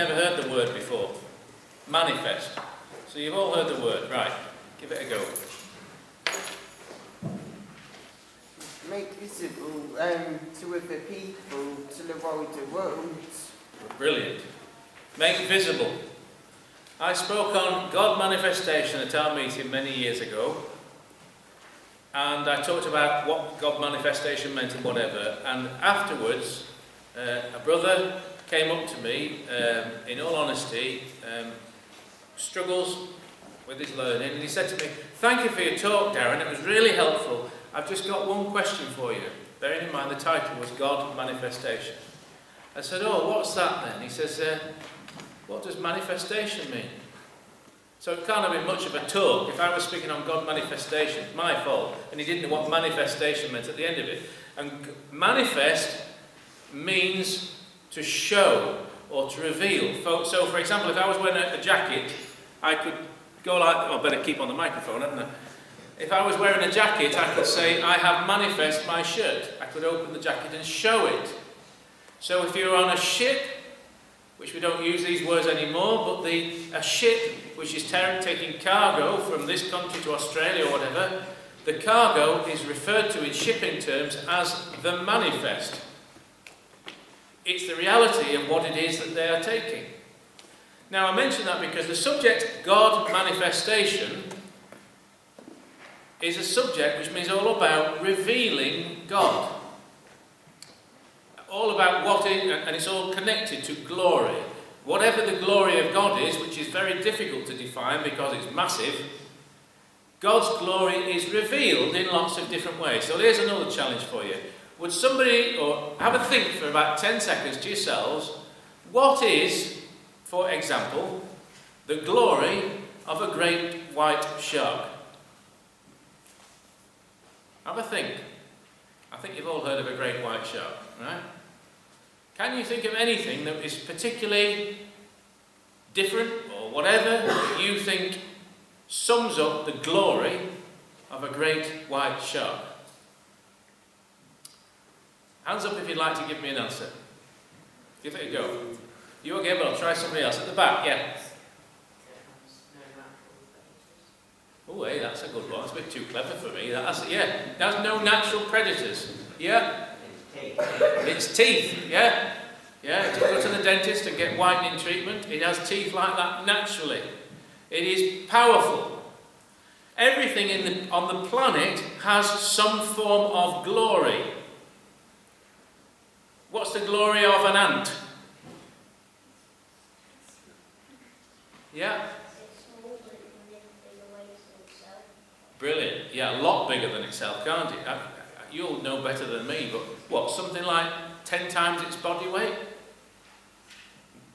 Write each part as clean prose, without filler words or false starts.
never heard the word before. Manifest. So you've all heard the word, right? Give it a go. Make visible to other people, to the wider world. Brilliant. Make visible. I spoke on God manifestation at our meeting many years ago, and I talked about what God manifestation meant and whatever, and afterwards a brother came up to me, in all honesty, struggles with his learning, and he said to me, "Thank you for your talk, Darren, it was really helpful. I've just got one question for you." Bearing in mind the title was God Manifestation. I said, "Oh, what's that then?" He says, "What does manifestation mean?" So it can't have been much of a talk. If I was speaking on God manifestation, it's my fault, and he didn't know what manifestation meant at the end of it. And manifest means to show or to reveal. So for example, if I was wearing a jacket, I could go like, I better keep on the microphone, hadn't I? If I was wearing a jacket, I could say, "I have manifest my shirt." I could open the jacket and show it. So if you're on a ship, which we don't use these words anymore, but a ship which is taking cargo from this country to Australia or whatever, the cargo is referred to in shipping terms as the manifest. It's the reality of what it is that they are taking. Now I mention that because the subject God manifestation is a subject which means all about revealing God. All about what it, and it's all connected to glory. Whatever the glory of God is, which is very difficult to define because it's massive, God's glory is revealed in lots of different ways. So here's another challenge for you. Would somebody, or have a think for about 10 seconds to yourselves, what is, for example, the glory of a great white shark? Have a think. I think you've all heard of a great white shark, right? Can you think of anything that is particularly different or whatever that you think sums up the glory of a great white shark? Hands up if you'd like to give me an answer. Give it a go. You okay? Well, try somebody else at the back. Yeah. Oh, hey, that's a good one. It's a bit too clever for me. It has no natural predators. Yeah. It's teeth. Yeah. Yeah. To go to the dentist and get whitening treatment, it has teeth like that naturally. It is powerful. Everything on the planet has some form of glory. What's the glory of an ant? Yeah. Brilliant. Yeah, a lot bigger than itself, can't it? You'll know better than me, but what, something like 10 times its body weight?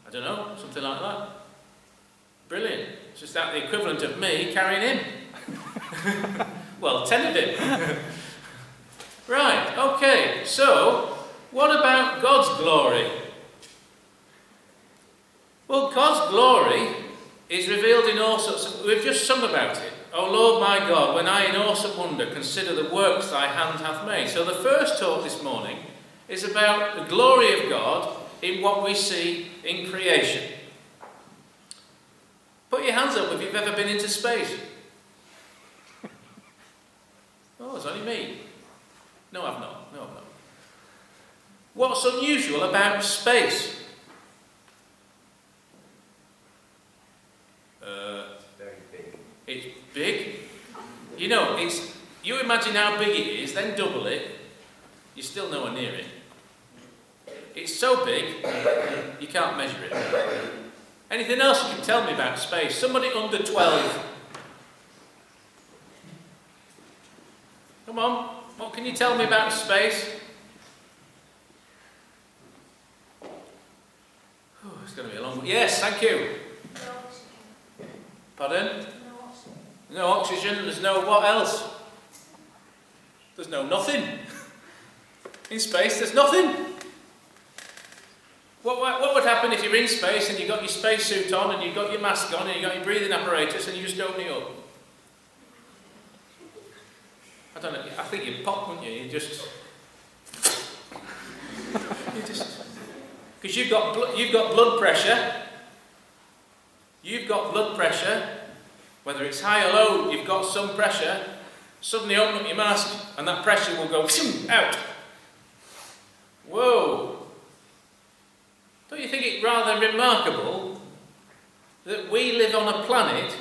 I don't know, something like that. Brilliant. It's just that the equivalent of me carrying him. Well, 10 of him. Right, okay, so what about God's glory? Well, God's glory is revealed in all sorts of... We've just sung about it. "O Lord my God, when I in awesome wonder consider the works thy hand hath made." So the first talk this morning is about the glory of God in what we see in creation. Put your hands up if you've ever been into space. Oh, it's only me. No, I've not. No, I've not. What's unusual about space? It's big. You know, you imagine how big it is, then double it, you're still nowhere near it. It's so big, you can't measure it. Anything else you can tell me about space? Somebody under 12. Come on, what can you tell me about space? Oh, it's going to be a long one. Yes, thank you. Pardon? No oxygen, there's no what else? There's no nothing. In space, there's nothing. What would happen if you're in space and you've got your spacesuit on and you've got your mask on and you've got your breathing apparatus and you just open it up? I don't know, I think you'd pop, wouldn't you? You just... Because you've got blood pressure you've got blood pressure, whether it's high or low, you've got some pressure, suddenly open up your mask and that pressure will go out. Whoa! Don't you think it rather remarkable that we live on a planet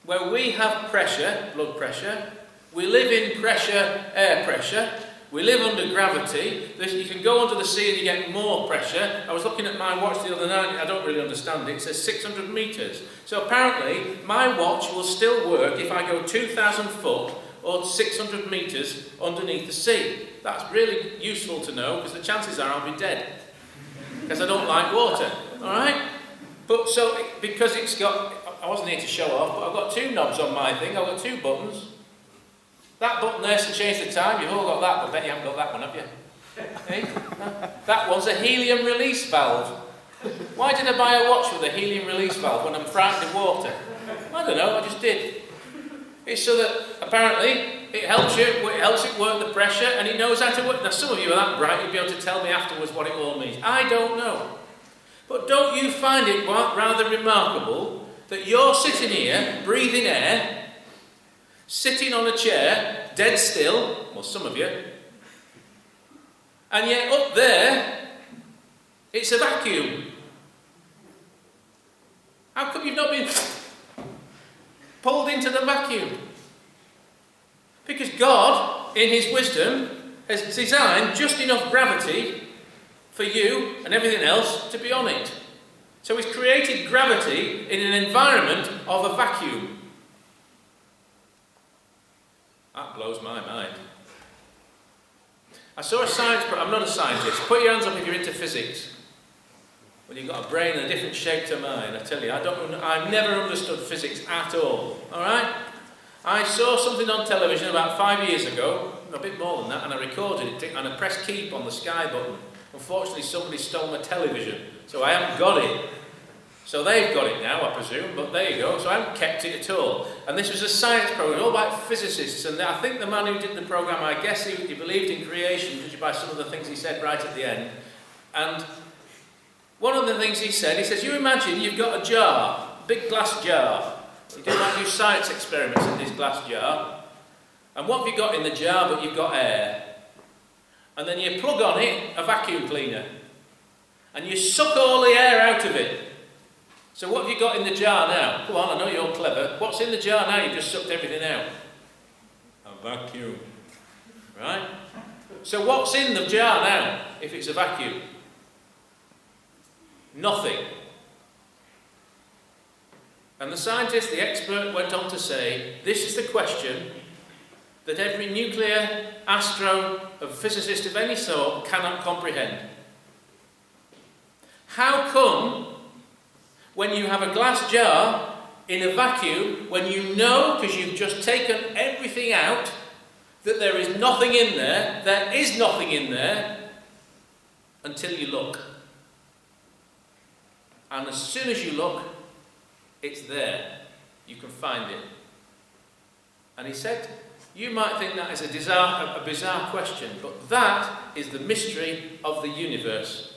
where we have pressure, blood pressure, we live in pressure, air pressure, we live under gravity, you can go under the sea and you get more pressure. I was looking at my watch the other night, I don't really understand it, it says 600 metres. So apparently my watch will still work if I go 2,000 foot or 600 metres underneath the sea. That's really useful to know because the chances are I'll be dead. Because I don't like water, alright? But so, because it's got, I wasn't here to show off, but I've got two knobs on my thing, I've got two buttons. That button there's to change the time, you've all got that, but I bet you haven't got that one, have you? Hey? That one's a helium release valve. Why did I buy a watch with a helium release valve when I'm frightened of water? I don't know, I just did. It's so that apparently it helps it work the pressure and it knows how to work. Now some of you are that bright, you'll be able to tell me afterwards what it all means. I don't know. But don't you find it rather remarkable that you're sitting here, breathing air, sitting on a chair, dead still, well some of you, and yet up there, it's a vacuum. How come you've not been pulled into the vacuum? Because God, in His wisdom, has designed just enough gravity for you and everything else to be on it. So He's created gravity in an environment of a vacuum. That blows my mind. I saw a science, I'm not a scientist. Put your hands up if you're into physics. Well, you've got a brain in a different shape to mine, I tell you. I've never understood physics at all. Alright? I saw something on television about 5 years ago, a bit more than that, and I recorded it, and I pressed keep on the sky button. Unfortunately, somebody stole my television, so I haven't got it. So they've got it now, I presume, but there you go. So I haven't kept it at all. And this was a science program, all about physicists, and I think the man who did the program, I guess he believed in creation, judging by some of the things he said right at the end. And one of the things he says, you imagine you've got a jar, a big glass jar. You do science experiments in this glass jar. And what have you got in the jar but you've got air? And then you plug on it a vacuum cleaner. And you suck all the air out of it. So what have you got in the jar now? Come on, I know you're clever. What's in the jar now? You've just sucked everything out. A vacuum. Right? So what's in the jar now, if it's a vacuum? Nothing. And the scientist, the expert, went on to say, this is the question that every nuclear, astro, or physicist of any sort cannot comprehend. How come, when you have a glass jar in a vacuum, when you know, because you've just taken everything out, that there is nothing in there is nothing in there, until you look. And as soon as you look, it's there. You can find it. And he said, you might think that is a bizarre question, but that is the mystery of the universe.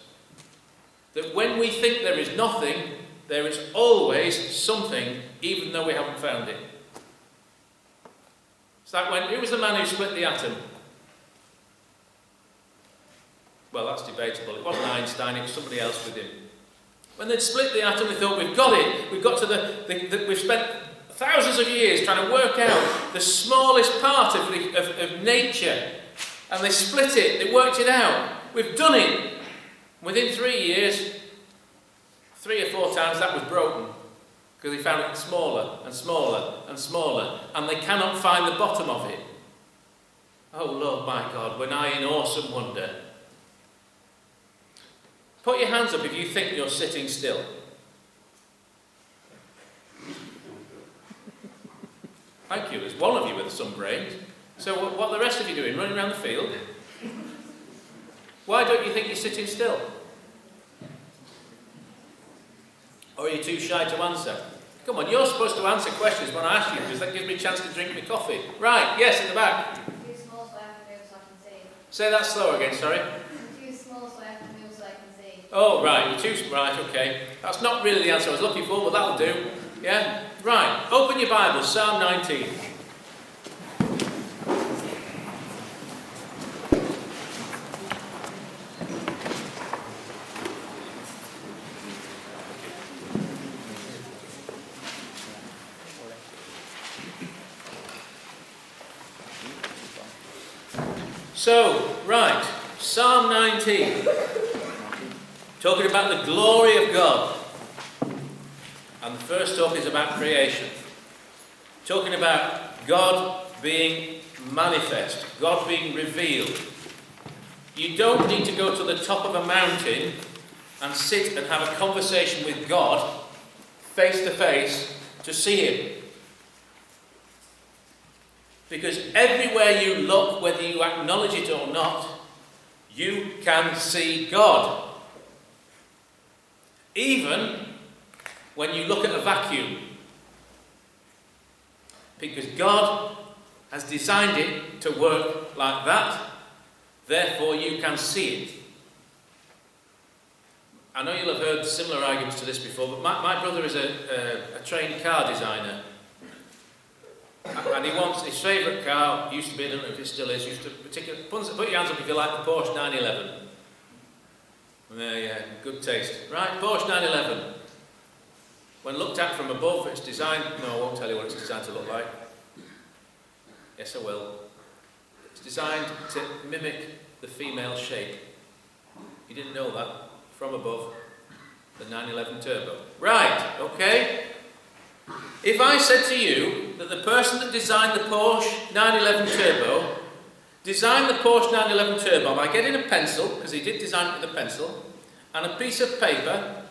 That when we think there is nothing, there is always something, even though we haven't found it. It's like who was the man who split the atom? Well, that's debatable. It wasn't Einstein, it was somebody else with him. When they'd split the atom, they thought, we've got it. We've got to we've spent thousands of years trying to work out the smallest part of nature. And they split it, they worked it out. We've done it. Within 3 years, 3 or 4 times that was broken. Because they found it smaller and smaller and smaller. And they cannot find the bottom of it. Oh Lord my God, when I in awesome wonder. Put your hands up if you think you're sitting still. Thank you. There's one of you with some brains. So what are the rest of you doing? Running around the field? Why don't you think you're sitting still? Or are you too shy to answer? Come on, you're supposed to answer questions when I ask you, because that gives me a chance to drink my coffee. Right, yes, in the back. Too small so I have to move so I can see. Say that slower again, sorry. Too small so I have to move so I can see. Oh, right, you're too... Right, okay. That's not really the answer I was looking for, but that'll do. Yeah? Right, open your Bible, Psalm 19. So, right, Psalm 19, talking about the glory of God. And the first talk is about creation. Talking about God being manifest, God being revealed. You don't need to go to the top of a mountain and sit and have a conversation with God, face to face, to see Him. Because everywhere you look, whether you acknowledge it or not, you can see God. Even when you look at a vacuum. Because God has designed it to work like that, therefore you can see it. I know you'll have heard similar arguments to this before, but my brother is a trained car designer. And he wants his favourite car, used to be, I don't know if it still is, put your hands up if you like the Porsche 911. Yeah, good taste. Right, Porsche 911. When looked at from above, it's designed... No, I won't tell you what it's designed to look like. Yes, I will. It's designed to mimic the female shape. You didn't know that? From above, the 911 Turbo. Right, okay. If I said to you that the person that designed the Porsche 911 Turbo designed the Porsche 911 Turbo by getting a pencil, because he did design it with a pencil, and a piece of paper,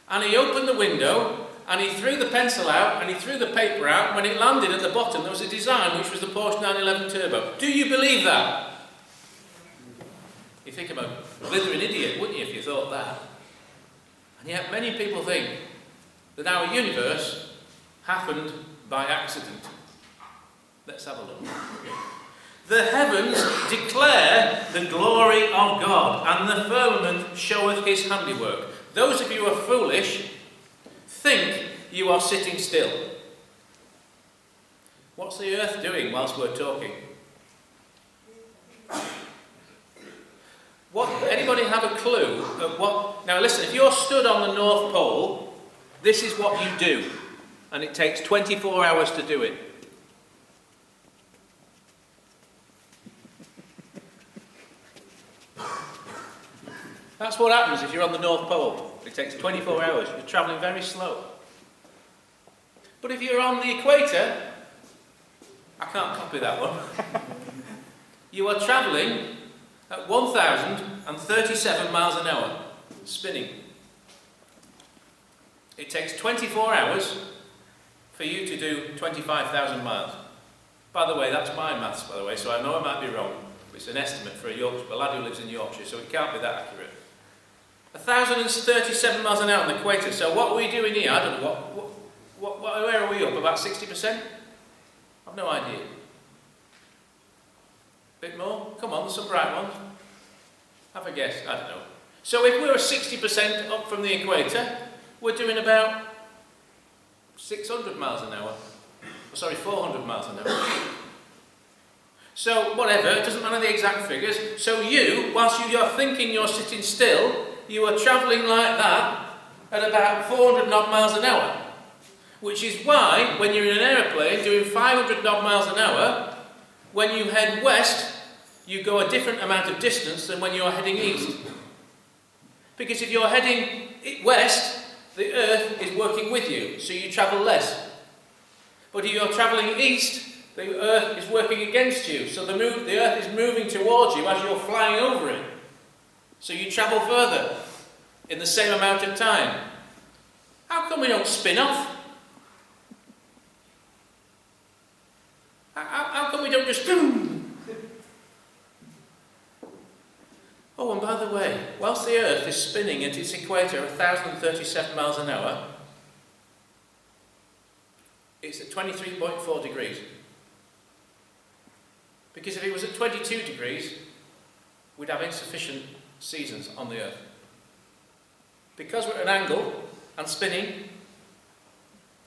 and he opened the window, and he threw the pencil out, and he threw the paper out, and when it landed at the bottom there was a design which was the Porsche 911 Turbo. Do you believe that? You think I'm a blithering idiot, wouldn't you, if you thought that? And yet many people think that our universe happened by accident. Let's have a look. The heavens declare the glory of God, and the firmament showeth his handiwork. Those of you who are foolish think you are sitting still. What's the earth doing whilst we're talking? Anybody have a clue of what... Now listen, if you're stood on the North Pole, this is what you do. And it takes 24 hours to do it. That's what happens if you're on the North Pole. It takes 24 hours. You're travelling very slow. But if you're on the equator, I can't copy that one. You are travelling at 1,037 miles an hour, spinning. It takes 24 hours for you to do 25,000 miles. By the way, that's my maths, by the way, so I know I might be wrong. It's an estimate for a lad who lives in Yorkshire, so it can't be that accurate. 1,037 miles an hour on the equator. So what are we doing here? I don't know. Where are we up? About 60%? I've no idea. Bit more? Come on, there's some bright ones. Have a guess. I don't know. So if we're 60% up from the equator, we're doing about 600 miles an hour. Sorry, 400 miles an hour. So whatever, it doesn't matter the exact figures. So you, whilst you are thinking you're sitting still, you are travelling like that at about 400 odd miles an hour. Which is why, when you're in an aeroplane doing 500 odd miles an hour, when you head west, you go a different amount of distance than when you're heading east. Because if you're heading west, the earth is working with you, so you travel less. But if you're travelling east, the earth is working against you, so the earth is moving towards you as you're flying over it. So you travel further in the same amount of time. How come we don't spin off? How come we don't just... Oh, and by the way, whilst the earth is spinning at its equator at 1,037 miles an hour, it's at 23.4 degrees. Because if it was at 22 degrees, we'd have insufficient seasons on the earth. because we're at an angle and spinning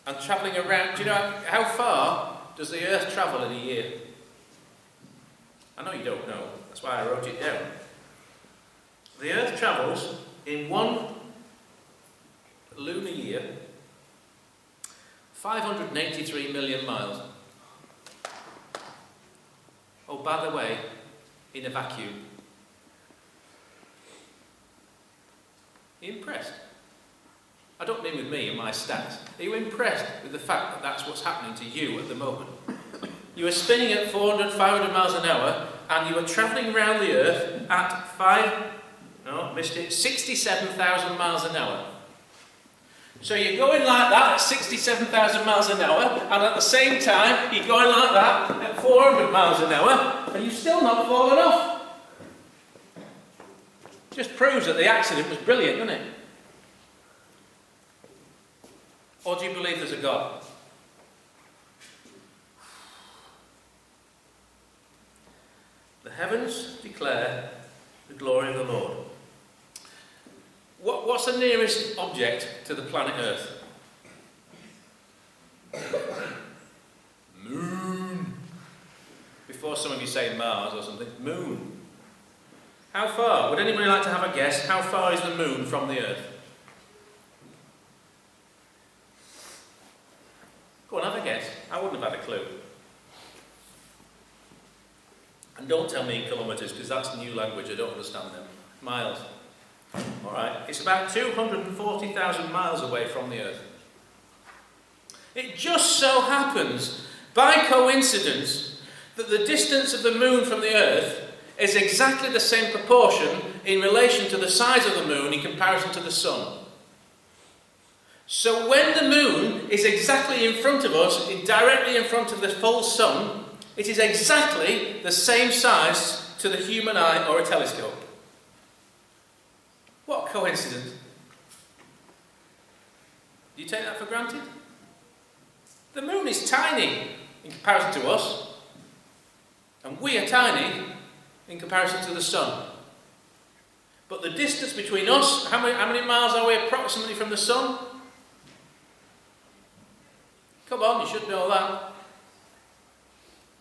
and travelling around, do you know how far does the Earth travel in a year? I know you don't know, that's why I wrote it down. The Earth travels in one lunar year 583 million miles. Oh, by the way, in a vacuum. Are you impressed? I don't mean with me and my stats. Are you impressed with the fact that that's what's happening to you at the moment? You are spinning at 400, 500 miles an hour, and you are travelling around the Earth at 67,000 miles an hour. So you're going like that at 67,000 miles an hour, and at the same time you're going like that at 400 miles an hour, and you've still not fallen off. Just proves that the accident was brilliant, doesn't it? Or do you believe there's a God? The heavens declare the glory of the Lord. What's the nearest object to the planet Earth? Moon. Before some of you say Mars or something, moon. How far? Would anybody like to have a guess? How far is the moon from the Earth? Go on, have a guess. I wouldn't have had a clue. And don't tell me in kilometres, because that's new language, I don't understand them. Miles. Alright, it's about 240,000 miles away from the Earth. It just so happens, by coincidence, that the distance of the moon from the Earth is exactly the same proportion in relation to the size of the moon in comparison to the sun. So when the moon is exactly in front of us, directly in front of the full sun, it is exactly the same size to the human eye or a telescope. What a coincidence. Do you take that for granted? The moon is tiny in comparison to us, and we are tiny in comparison to the sun. But the distance between us, how many miles are we approximately from the sun? Come on, you should know that.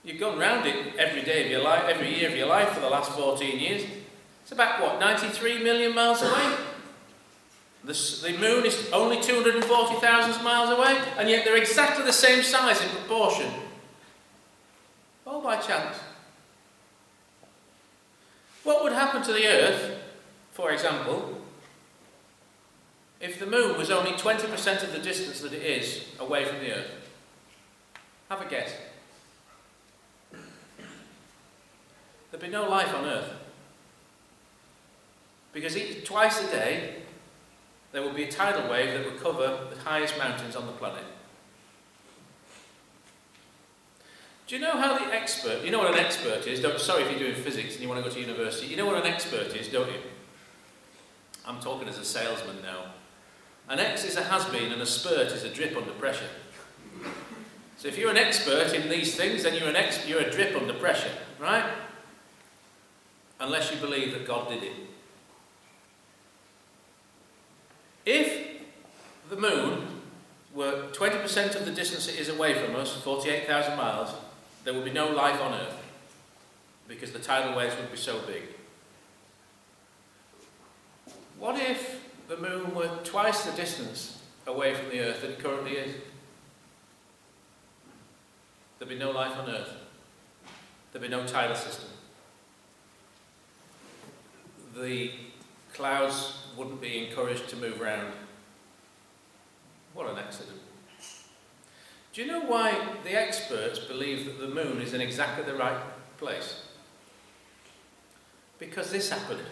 You've gone round it every day of your life, every year of your life for the last 14 years. It's about, what, 93 million miles away? The moon is only 240,000 miles away, and yet they're exactly the same size in proportion. All by chance. What would happen to the Earth, for example, if the moon was only 20% of the distance that it is away from the Earth? Have a guess. There'd be no life on Earth. Because twice a day, there will be a tidal wave that will cover the highest mountains on the planet. Do you know how the expert, you know what an expert is? Sorry if you're doing physics and you want to go to university. You know what an expert is, don't you? I'm talking as a salesman now. An X is a has-been and a spurt is a drip under pressure. So if you're an expert in these things, then you're a drip under pressure, right? Unless you believe that God did it. If the moon were 20% of the distance it is away from us, 48,000 miles, there would be no life on Earth because the tidal waves would be so big. What if the moon were twice the distance away from the Earth that it currently is? There'd be no life on Earth. There'd be no tidal system. The clouds wouldn't be encouraged to move around. What an accident. Do you know why the experts believe that the moon is in exactly the right place? Because this happened.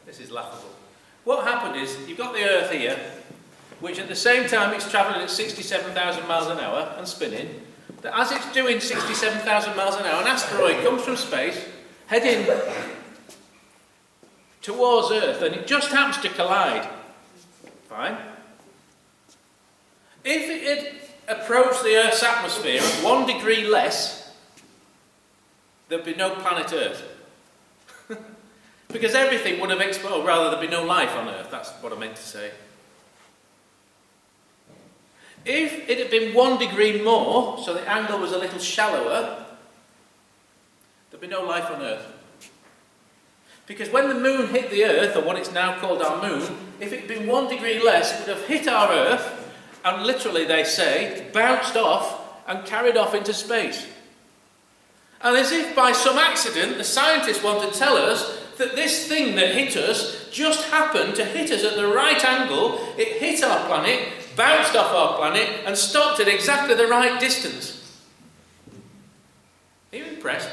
This is laughable. What happened is, you've got the Earth here, which at the same time it's travelling at 67,000 miles an hour and spinning, that as it's doing 67,000 miles an hour, an asteroid comes from space, heading towards Earth, and it just happens to collide. Fine. If it had approached the Earth's atmosphere at 1 degree less, there'd be no planet Earth. Because everything would have exploded, rather there'd be no life on earth, that's what I meant to say. If it had been 1 degree more, so the angle was a little shallower, there'd be no life on earth. Because when the moon hit the earth, or what it's now called our moon, if it had been 1 degree less, it would have hit our earth, and literally, they say, bounced off and carried off into space. And as if by some accident, the scientists want to tell us that this thing that hit us just happened to hit us at the right angle. It hit our planet, bounced off our planet, and stopped at exactly the right distance. Are you impressed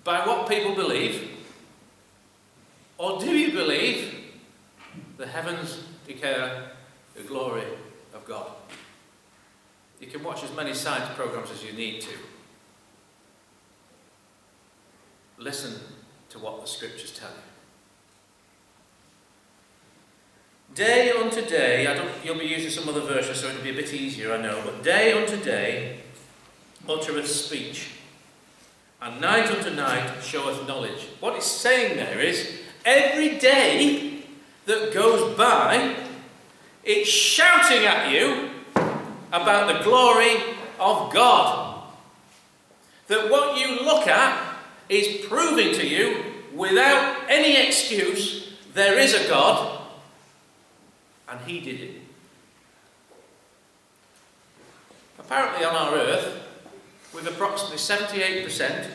by what people believe? Or do you believe the heavens declare the glory of God? You can watch as many science programs as you need to. Listen to what the scriptures tell you. Day unto day, you'll be using some other version, so it'll be a bit easier, I know, but day unto day uttereth speech, and night unto night showeth knowledge. What it's saying there is, every day that goes by, it's shouting at you about the glory of God. That what you look at is proving to you, without any excuse, there is a God, and He did it. Apparently on our earth, with approximately 78%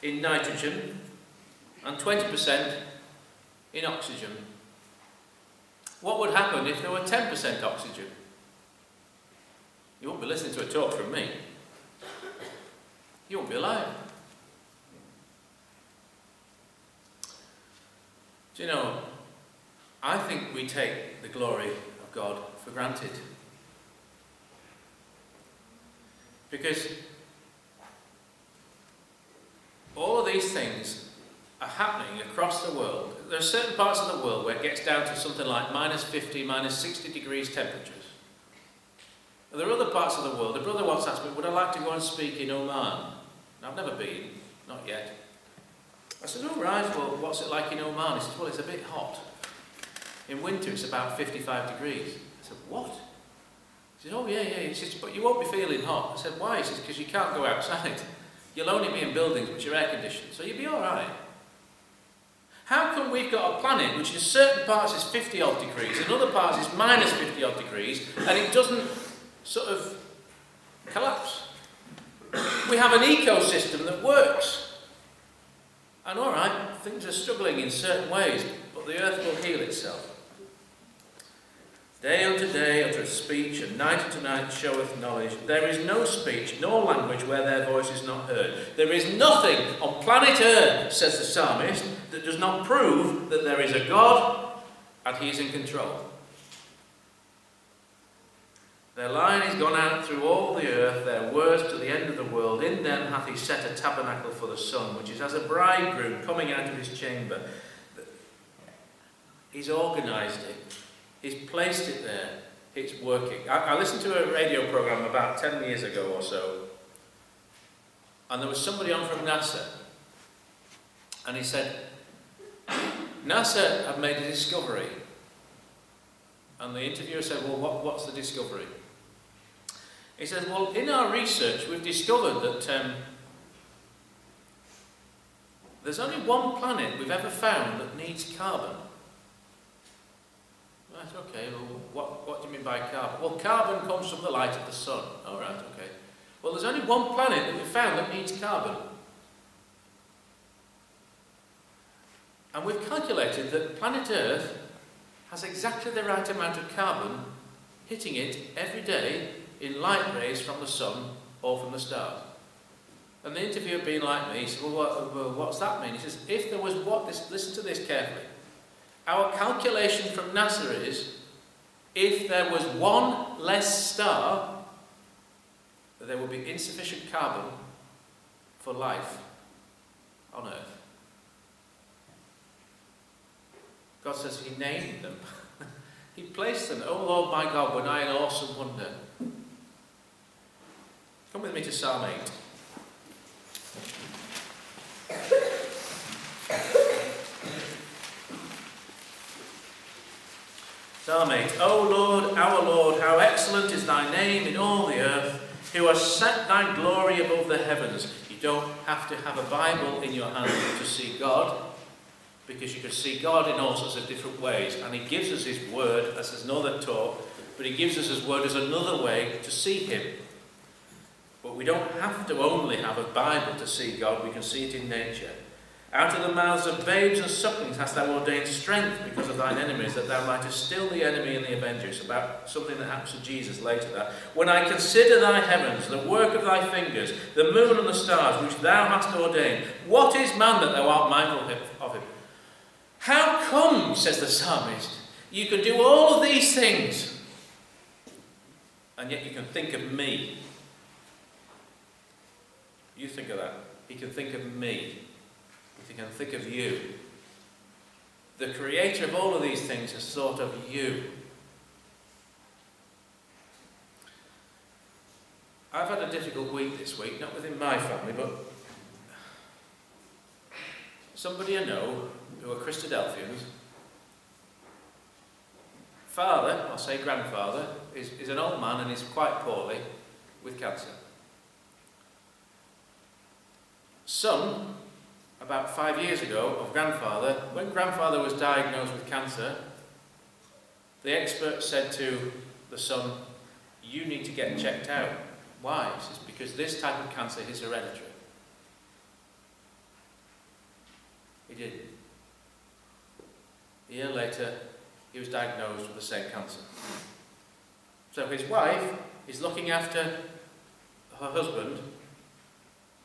in nitrogen and 20% in oxygen. What would happen if there were 10% oxygen? You won't be listening to a talk from me. You won't be alive. Do you know, I think we take the glory of God for granted. Because all of these things are happening across the world. There are certain parts of the world where it gets down to something like minus 50, minus 60 degrees temperatures. There are other parts of the world. A brother once asked me, would I like to go and speak in Oman? And I've never been, not yet. I said, oh right, well what's it like in Oman? He said, well it's a bit hot. In winter it's about 55 degrees. I said, what? He said, oh yeah. He says, but you won't be feeling hot. I said, why? He says, because you can't go outside. You'll only be in buildings which are air conditioned, so you'll be alright. How come we've got a planet which in certain parts is 50 odd degrees, in other parts is minus 50 odd degrees, and it doesn't sort of collapse? We have an ecosystem that works. And alright, things are struggling in certain ways, but the earth will heal itself. Day unto day uttereth speech, and night unto night showeth knowledge. There is no speech nor language where their voice is not heard. There is nothing on planet Earth, says the psalmist, that does not prove that there is a God and He is in control. Their line is gone out through all the earth, their words to the end of the world. In them hath He set a tabernacle for the sun, which is as a bridegroom coming out of his chamber. He's organised it. He's placed it there. It's working. I listened to a radio program about 10 years ago or so, and there was somebody on from NASA, and he said, NASA have made a discovery. And the interviewer said, well, what's the discovery? He said, well, in our research, we've discovered that there's only one planet we've ever found that needs carbon. Right, okay, well, what do you mean by carbon? Well, carbon comes from the light of the sun. All right, okay. Well, there's only one planet that we've found that needs carbon. And we've calculated that planet Earth has exactly the right amount of carbon hitting it every day in light rays from the sun or from the stars. And the interviewer, being like me, he said, well, what's that mean? He says, if there was listen to this carefully. Our calculation from NASA is, if there was one less star, there would be insufficient carbon for life on Earth. God says He named them. He placed them. Oh Lord my God, were I an awesome wonder. Come with me to Psalm 8. Psalm 8. O Lord, our Lord, how excellent is thy name in all the earth, who has set thy glory above the heavens. You don't have to have a Bible in your hand to see God, because you can see God in all sorts of different ways. And he gives us his word as another talk, but he gives us his word as another way to see him. But we don't have to only have a Bible to see God, we can see it in nature. Out of the mouths of babes and sucklings hast thou ordained strength because of thine enemies, that thou mightest still the enemy and the avenger. It's about something that happens to Jesus later. That when I consider thy heavens, the work of thy fingers, the moon and the stars, which thou hast ordained, what is man that thou art mindful of him? How come, says the psalmist, you can do all of these things, and yet you can think of me? You think of that. He can think of me. He can think of you. The creator of all of these things has thought of you. I've had a difficult week this week, not within my family, but somebody I know who are Christadelphians. Father, I'll say grandfather, is an old man and is quite poorly with cancer. Son, about 5 years ago, of grandfather, when grandfather was diagnosed with cancer, the expert said to the son, you need to get checked out. Why? He says, because this type of cancer is hereditary. He did. A year later, he was diagnosed with the same cancer. So his wife is looking after her husband,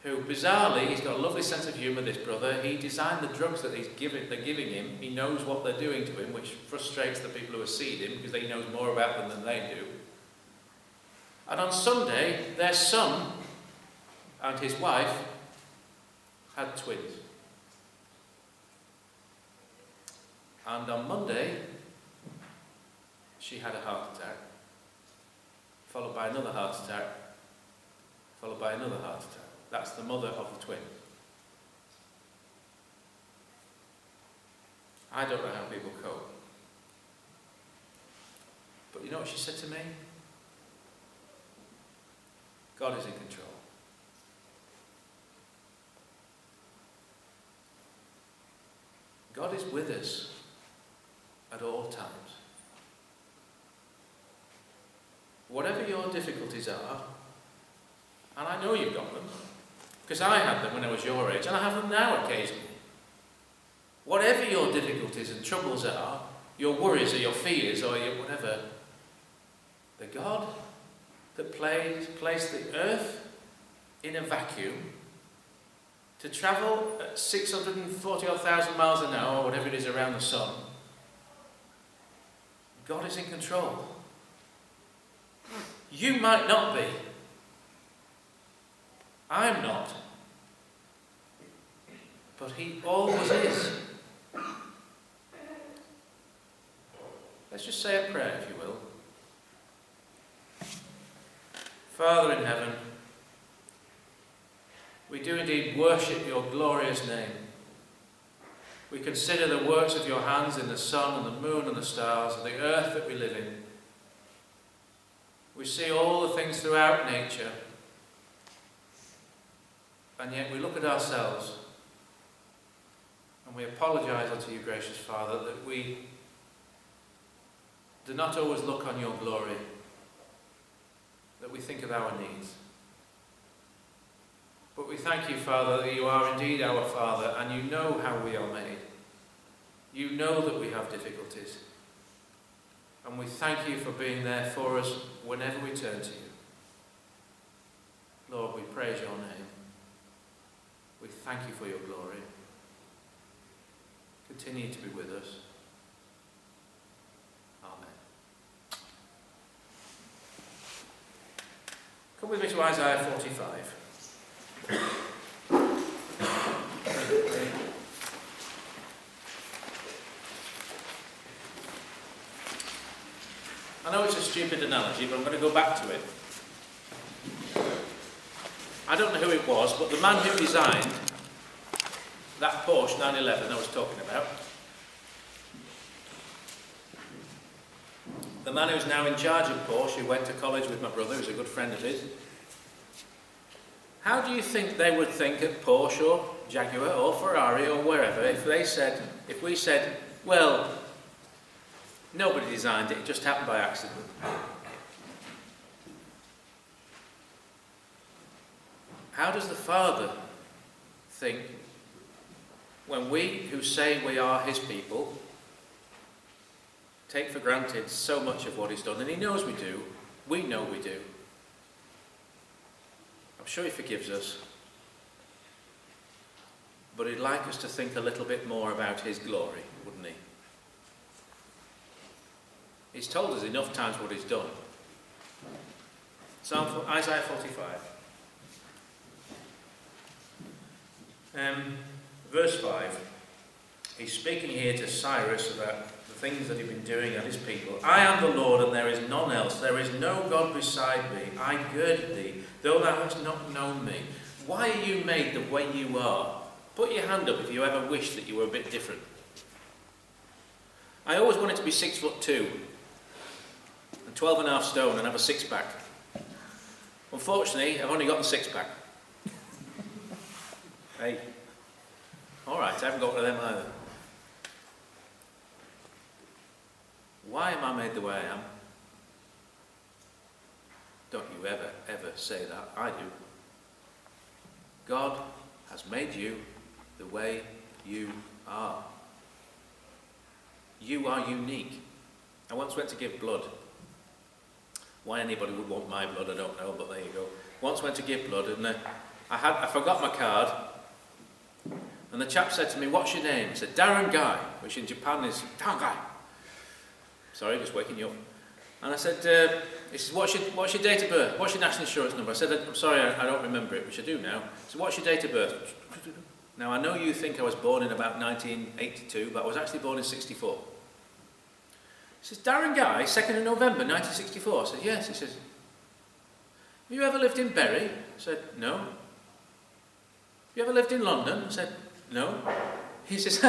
who bizarrely, he's got a lovely sense of humour, this brother. He designed the drugs that they're giving him. He knows what they're doing to him, which frustrates the people who have seen him, because he knows more about them than they do. And on Sunday, their son and his wife had twins. And on Monday, she had a heart attack, followed by another heart attack, followed by another heart attack. That's the mother of the twins. I don't know how people cope. But you know what she said to me? God is in control. God is with us at all times. Whatever your difficulties are, and I know you've got them, because I had them when I was your age, and I have them now occasionally. Whatever your difficulties and troubles are, your worries or your fears or your whatever, the God that placed the earth in a vacuum to travel at 640,000 miles an hour, or whatever it is around the sun, God is in control. You might not be. I'm not. But he always is. Let's just say a prayer, if you will. Father in heaven, we do indeed worship your glorious name. We consider the works of your hands in the sun and the moon and the stars and the earth that we live in. We see all the things throughout nature. And yet we look at ourselves and we apologise unto you, gracious Father, that we do not always look on your glory, that we think of our needs. But we thank you, Father, that you are indeed our Father, and you know how we are made. You know that we have difficulties. And we thank you for being there for us whenever we turn to you. Lord, we praise your name. We thank you for your glory. Continue to be with us. Amen. Come with me to Isaiah 45. I know it's a stupid analogy, but I'm going to go back to it. I don't know who it was, but the man who designed that Porsche 911 I was talking about, man who's now in charge of Porsche, who went to college with my brother, who's a good friend of his, how do you think they would think at Porsche or Jaguar or Ferrari or wherever if we said, well, nobody designed it, it just happened by accident? How does the Father think when we who say we are his people take for granted so much of what he's done? And he knows we do. We know we do. I'm sure he forgives us. But he'd like us to think a little bit more about his glory, wouldn't he? He's told us enough times what he's done. Isaiah 45. Verse 5. He's speaking here to Cyrus about the things that he's been doing and his people. I am the Lord, and there is none else. There is no God beside me. I girded thee, though thou hast not known me. Why are you made the way you are? Put your hand up if you ever wished that you were a bit different. I always wanted to be 6'2" and 12.5 stone and have a six-pack. Unfortunately, I've only got the six-pack. Hey. Alright, I haven't got one of them either. Why am I made the way I am? Don't you ever say that. I do. God has made you the way you are. You are unique. I once went to give blood. Why anybody would want my blood, I don't know, but there you go. Once went to give blood, and I forgot my card. And the chap said to me, what's your name? I said, Darren Guy, which in Japan is Darren Guy. Sorry, just waking you up. And I said, he says, what's your date of birth? What's your national insurance number? I said, I'm sorry, I don't remember it, which I do now. So what's your date of birth? Now, I know you think I was born in about 1982, but I was actually born in 64. He says, Darren Guy, 2nd of November, 1964. I said, yes. He says, have you ever lived in Bury? I said, no. Have you ever lived in London? I said, no. He says,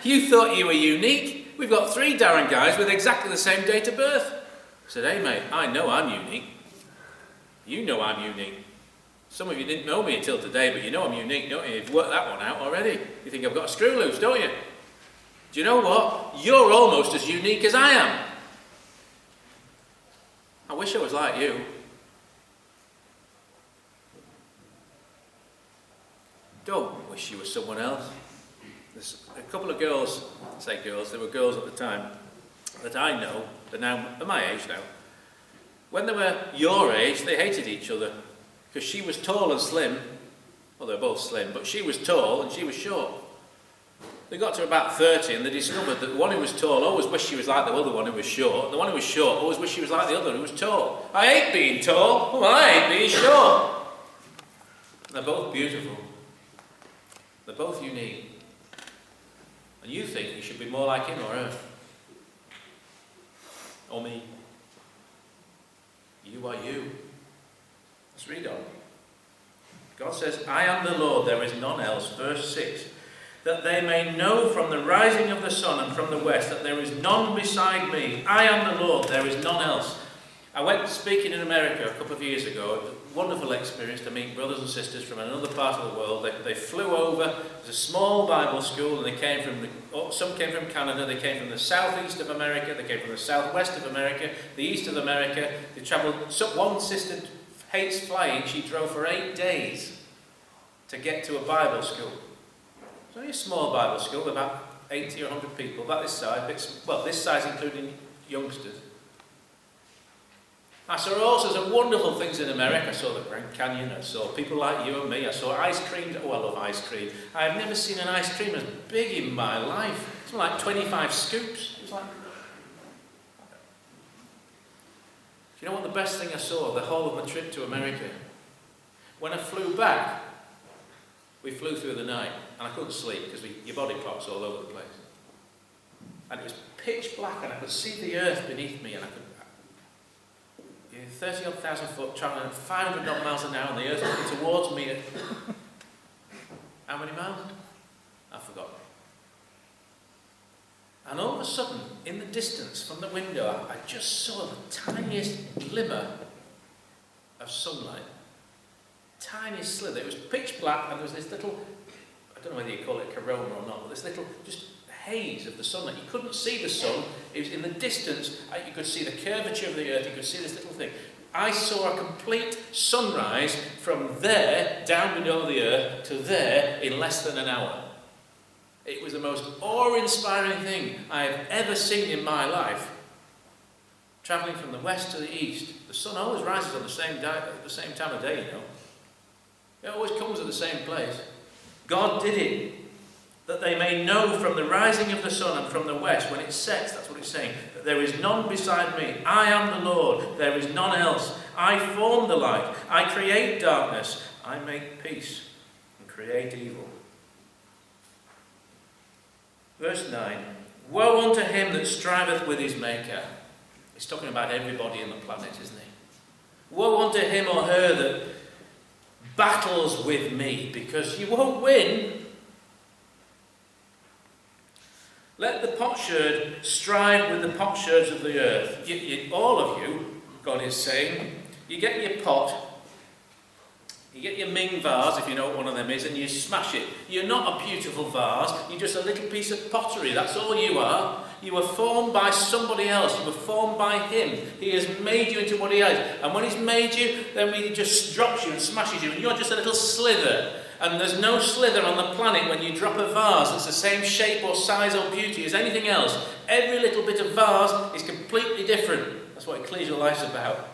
you thought you were unique. We've got 3 Darren Guys with exactly the same date of birth. I said, hey mate, I know I'm unique. You know I'm unique. Some of you didn't know me until today, but you know I'm unique, don't you? You've worked that one out already. You think I've got a screw loose, don't you? Do you know what? You're almost as unique as I am. I wish I was like you. Don't wish you were someone else. There's a couple of girls, I say girls, there were girls at the time that I know, they're my age now. When they were your age, they hated each other because she was tall and slim. Well, they're both slim, but she was tall and she was short. They got to about 30 and they discovered that the one who was tall always wished she was like the other one who was short. The one who was short always wished she was like the other who was tall. I hate being tall. Well, I hate being short. They're both beautiful. They're both unique. And you think you should be more like him or her. Or me. You are you. Let's read on. God says, I am the Lord, there is none else. Verse 6. That they may know from the rising of the sun and from the west that there is none beside me. I am the Lord, there is none else. I went speaking in America a couple of years ago. It was a wonderful experience to meet brothers and sisters from another part of the world. They flew over. It was a small Bible school, and they came from some came from Canada. They came from the southeast of America. They came from the southwest of America, the east of America. They travelled. One sister hates flying. She drove for 8 days to get to a Bible school. It's only a small Bible school, about 80 or 100 people, about this size. Well, this size including youngsters. I saw all sorts of wonderful things in America. I saw the Grand Canyon, I saw people like you and me, I saw ice cream. Oh, I love ice cream. I have never seen an ice cream as big in my life. It's like 25 scoops. It was like... Do you know what the best thing I saw the whole of the trip to America? When I flew back, we flew through the night, and I couldn't sleep because your body clock's all over the place. And it was pitch black, and I could see the earth beneath me, and I could... 30,000 foot travelling at 500 miles an hour, and the earth coming towards me at how many miles? I forgot. And all of a sudden, in the distance from the window, I just saw the tiniest glimmer of sunlight. Tiniest slither. It was pitch black, and there was this little, I don't know whether you call it corona or not, but this little just haze of the sunlight. You couldn't see the sun. It was in the distance. You could see the curvature of the earth. You could see this little thing. I saw a complete sunrise from there, down below the earth, to there in less than an hour. It was the most awe-inspiring thing I have ever seen in my life. Travelling from the west to the east. The sun always rises on the same time of day, you know. It always comes at the same place. God did it, that they may know from the rising of the sun and from the west, when it sets, that's what it's saying, that there is none beside me. I am the Lord, there is none else. I form the light, I create darkness, I make peace and create evil. Verse 9, woe unto him that striveth with his maker. He's talking about everybody in the planet, isn't he? Woe unto him or her that battles with me, because you won't win. Let the potsherd strive with the potsherds of the earth. All of you, God is saying, you get your pot, you get your Ming vase, if you know what one of them is, and you smash it. You're not a beautiful vase, you're just a little piece of pottery, that's all you are. You were formed by somebody else, you were formed by him. He has made you into what he is. And when he's made you, then he just drops you and smashes you, and you're just a little slither. And there's no slither on the planet when you drop a vase that's the same shape or size or beauty as anything else. Every little bit of vase is completely different. That's what ecclesial life's about.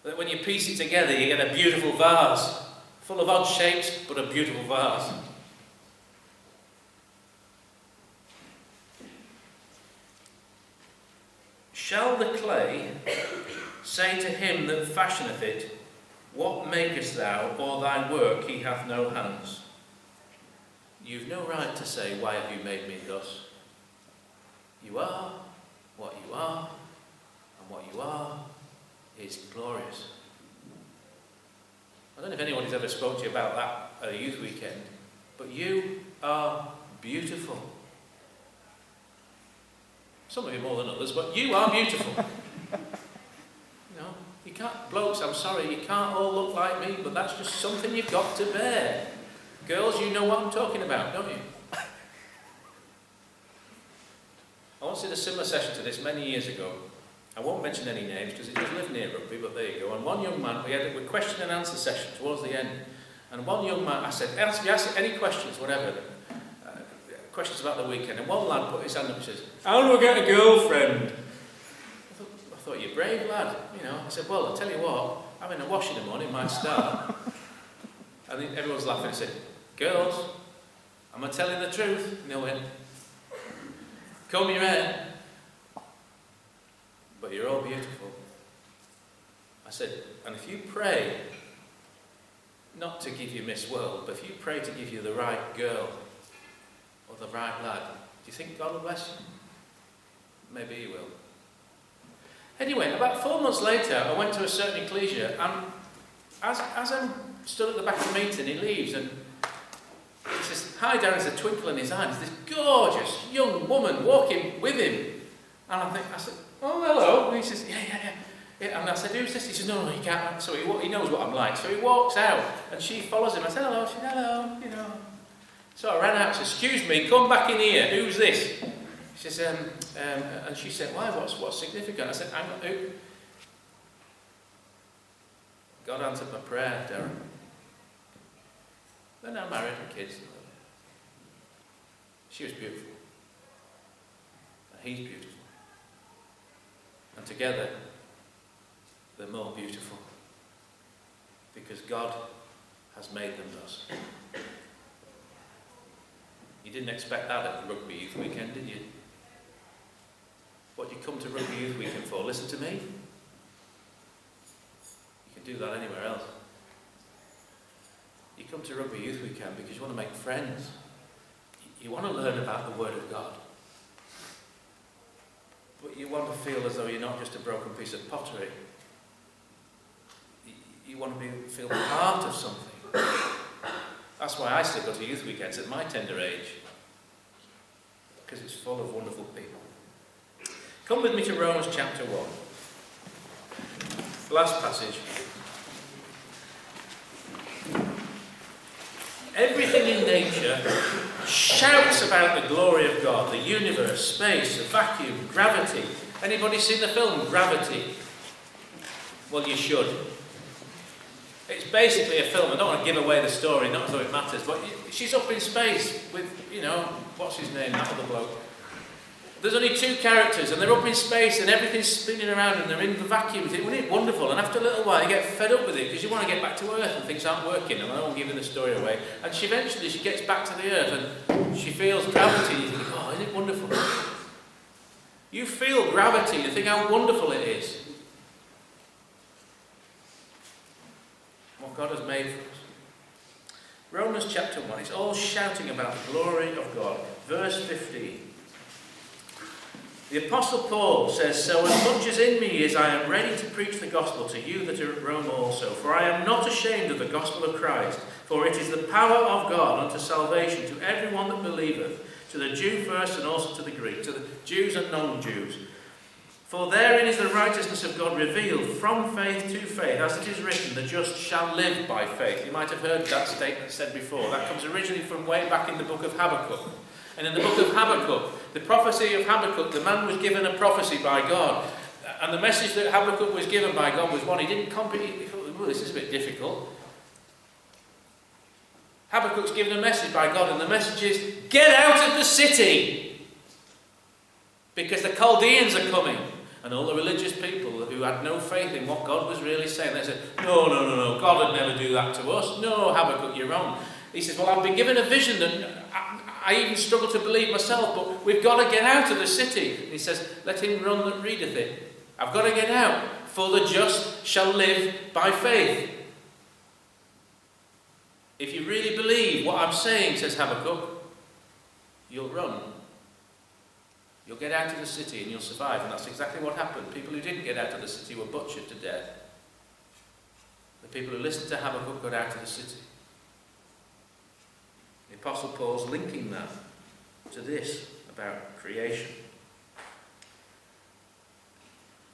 That when you piece it together, you get a beautiful vase. Full of odd shapes, but a beautiful vase. Shall the clay say to him that fashioneth it, what makest thou, or thy work he hath no hands? You've no right to say, why have you made me thus? You are what you are, and what you are is glorious. I don't know if anybody's ever spoke to you about that at a youth weekend, but you are beautiful. Some of you more than others, but you are beautiful. You can't, blokes, I'm sorry, you can't all look like me, but that's just something you've got to bear. Girls, you know what I'm talking about, don't you? I once did a similar session to this many years ago. I won't mention any names because it does live near Rugby, but there you go. And one young man, we had a question and answer session towards the end. And one young man, I said, ask any questions, whatever, questions about the weekend. And one lad put his hand up and says, how do I get a girlfriend? I thought, you're brave, lad. You know, I said, well, I'll tell you what, having a wash in the morning might start. And then everyone's laughing. I said, girls, am I telling the truth? And they went, comb your hair. But you're all beautiful. I said, and if you pray, not to give you Miss World, but if you pray to give you the right girl, or the right lad, do you think God will bless you? Maybe he will. Anyway, about 4 months later, I went to a certain ecclesia, and as I'm stood at the back of the meeting, he leaves, and he says, hi Darren, there's a twinkle in his eye, there's this gorgeous young woman walking with him. And I said, oh, hello. And he says, yeah. And I said, who's this? He says, no, you can't. So he knows what I'm like. So he walks out, and she follows him. I said, hello. She said, hello, you know. So I ran out and said, excuse me, come back in here. Who's this? She says, and she said, why? What's significant? I said, I'm not who? God answered my prayer, Darren. Then I married and kids. She was beautiful. And he's beautiful. And together, they're more beautiful. Because God has made them thus. You didn't expect that at the Rugby Youth Weekend, did you? What did you come to Rugby Youth Weekend for? Listen to me? You can do that anywhere else. You come to Rugby Youth Weekend because you want to make friends. You want to learn about the Word of God. But you want to feel as though you're not just a broken piece of pottery. You want to feel part of something. That's why I still go to youth weekends at my tender age. because it's full of wonderful people. Come with me to Romans chapter 1. Last passage. Everything in nature shouts about the glory of God. The universe, space, the vacuum, gravity. Anybody seen the film Gravity? Well, you should. It's basically a film. I don't want to give away the story, not as though it matters, but she's up in space with, what's his name, that other bloke. There's only two characters, and they're up in space, and everything's spinning around, and they're in the vacuum. Isn't it wonderful? And after a little while, you get fed up with it, because you want to get back to Earth, and things aren't working, and I don't want to give the story away. And eventually she gets back to the Earth, and she feels gravity, and you think, oh, isn't it wonderful? You feel gravity, you think how wonderful it is. What God has made for us. Romans chapter 1, it's all shouting about the glory of God. Verse 15. The Apostle Paul says, "So as much as in me is, I am ready to preach the gospel to you that are at Rome also. For I am not ashamed of the gospel of Christ, for it is the power of God unto salvation to everyone that believeth, to the Jew first and also to the Greek, to the Jews and non-Jews. For therein is the righteousness of God revealed from faith to faith, as it is written, the just shall live by faith." You might have heard that statement said before. That comes originally from way back in the book of Habakkuk. And in the book of Habakkuk, the prophecy of Habakkuk, the man was given a prophecy by God. And the message that Habakkuk was given by God was one he didn't comprehend. He thought, well, this is a bit difficult. Habakkuk's given a message by God, and the message is, get out of the city! Because the Chaldeans are coming. And all the religious people who had no faith in what God was really saying, they said, no, God would never do that to us. No, Habakkuk, you're wrong. He says, well, I've been given a vision that I even struggle to believe myself, but we've got to get out of the city. And he says, let him run that readeth it. I've got to get out, for the just shall live by faith. If you really believe what I'm saying, says Habakkuk, you'll run. You'll get out of the city and you'll survive. And that's exactly what happened. People who didn't get out of the city were butchered to death. The people who listened to Habakkuk got out of the city. The Apostle Paul's linking that to this about creation.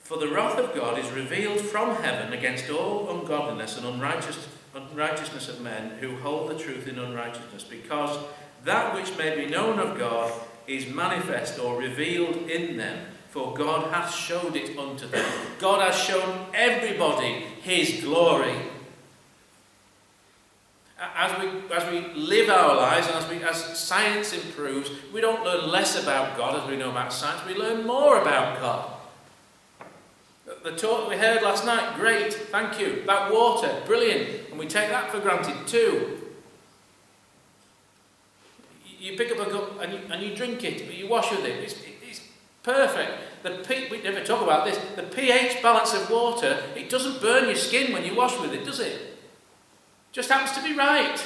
For the wrath of God is revealed from heaven against all ungodliness and unrighteousness of men who hold the truth in unrighteousness, because that which may be known of God is manifest or revealed in them, for God hath showed it unto them. God has shown everybody his glory. As we live our lives, and as science improves, we don't learn less about God as we know about science, we learn more about God. The talk we heard last night, great, thank you. About water, brilliant, and we take that for granted too. You pick up a cup and you drink it, but you wash with it. It's perfect. We never talk about this. The pH balance of water, it doesn't burn your skin when you wash with it, does it? Just happens to be right.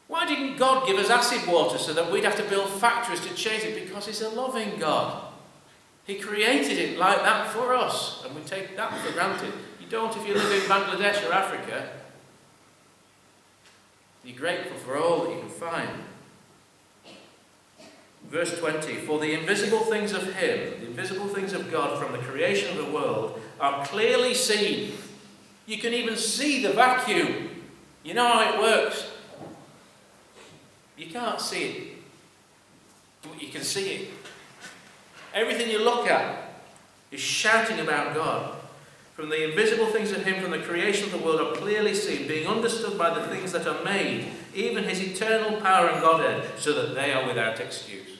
Why didn't God give us acid water so that we'd have to build factories to change it? Because he's a loving God. He created it like that for us, and we take that for granted. You don't if you live in Bangladesh or Africa. You're grateful for all that you can find. Verse 20, for the invisible things of him, the invisible things of God from the creation of the world, are clearly seen. You can even see the vacuum. You know how it works. You can't see it, but you can see it. Everything you look at is shouting about God. From the invisible things of him, from the creation of the world, are clearly seen, being understood by the things that are made, even his eternal power and Godhead, so that they are without excuse.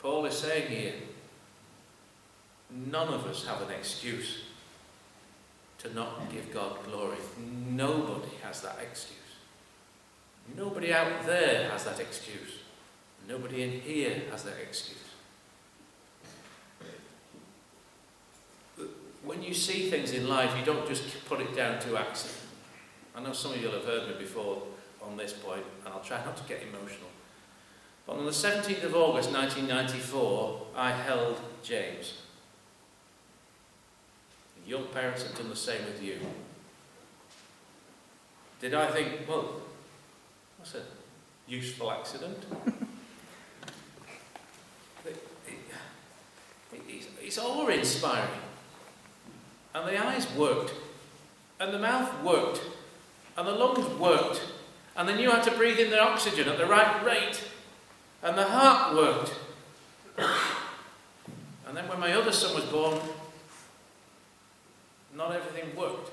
Paul is saying here, none of us have an excuse to not give God glory. Nobody has that excuse. Nobody out there has that excuse. Nobody in here has that excuse. When you see things in life, you don't just put it down to accident. I know some of you will have heard me before on this point, and I'll try not to get emotional. But on the 17th of August 1994, I held James. Your parents have done the same with you. Did I think, well, what's it? useful accident. It's awe-inspiring. And the eyes worked, and the mouth worked, and the lungs worked, and they knew how to breathe in their oxygen at the right rate, and the heart worked. And then when my other son was born, not everything worked.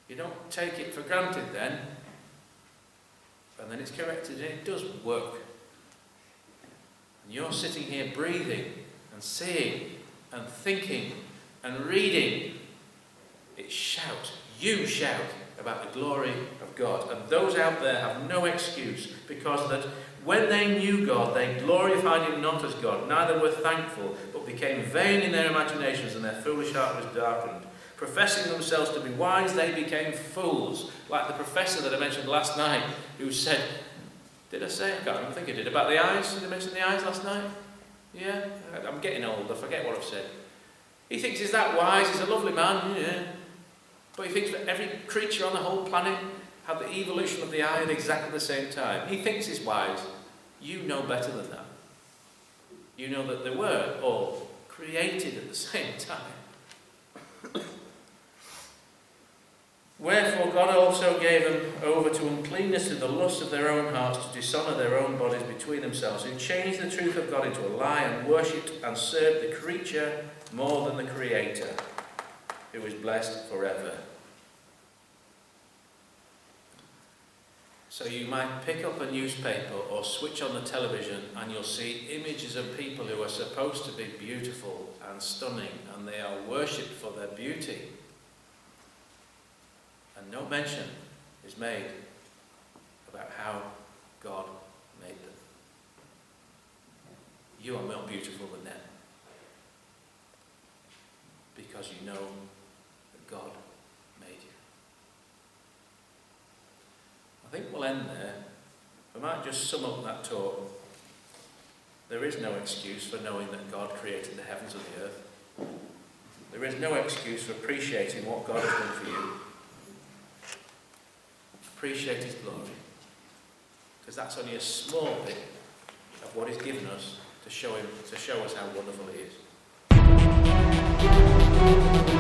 You don't take it for granted then, and then it's corrected and it does work. And you're sitting here breathing and seeing and thinking and reading. It shouts, you shout about the glory of God. And those out there have no excuse, because that when they knew God, they glorified him not as God, neither were thankful, but became vain in their imaginations, and their foolish heart was darkened. Professing themselves to be wise, they became fools, like the professor that I mentioned last night, who said, did I say? I can't remember, I think I did, about the eyes. Did I mention the eyes last night? Yeah, I'm getting old, I forget what I've said. He thinks he's that wise, he's a lovely man, yeah. But he thinks that every creature on the whole planet had the evolution of the eye at exactly the same time. He thinks he's wise. You know better than that. You know that they were all created at the same time. Wherefore God also gave them over to uncleanness through the lust of their own hearts, to dishonour their own bodies between themselves, who changed the truth of God into a lie, and worshipped and served the creature more than the Creator, who is blessed forever. So you might pick up a newspaper or switch on the television, and you'll see images of people who are supposed to be beautiful and stunning, and they are worshipped for their beauty. And no mention is made about how God made them. You are more beautiful than them, because you know that God made you. I think we'll end there. I might just sum up that talk. There is no excuse for knowing that God created the heavens and the earth. There is no excuse for appreciating what God has done for you. Appreciate his glory, because that's only a small bit of what he's given us to show us how wonderful he is.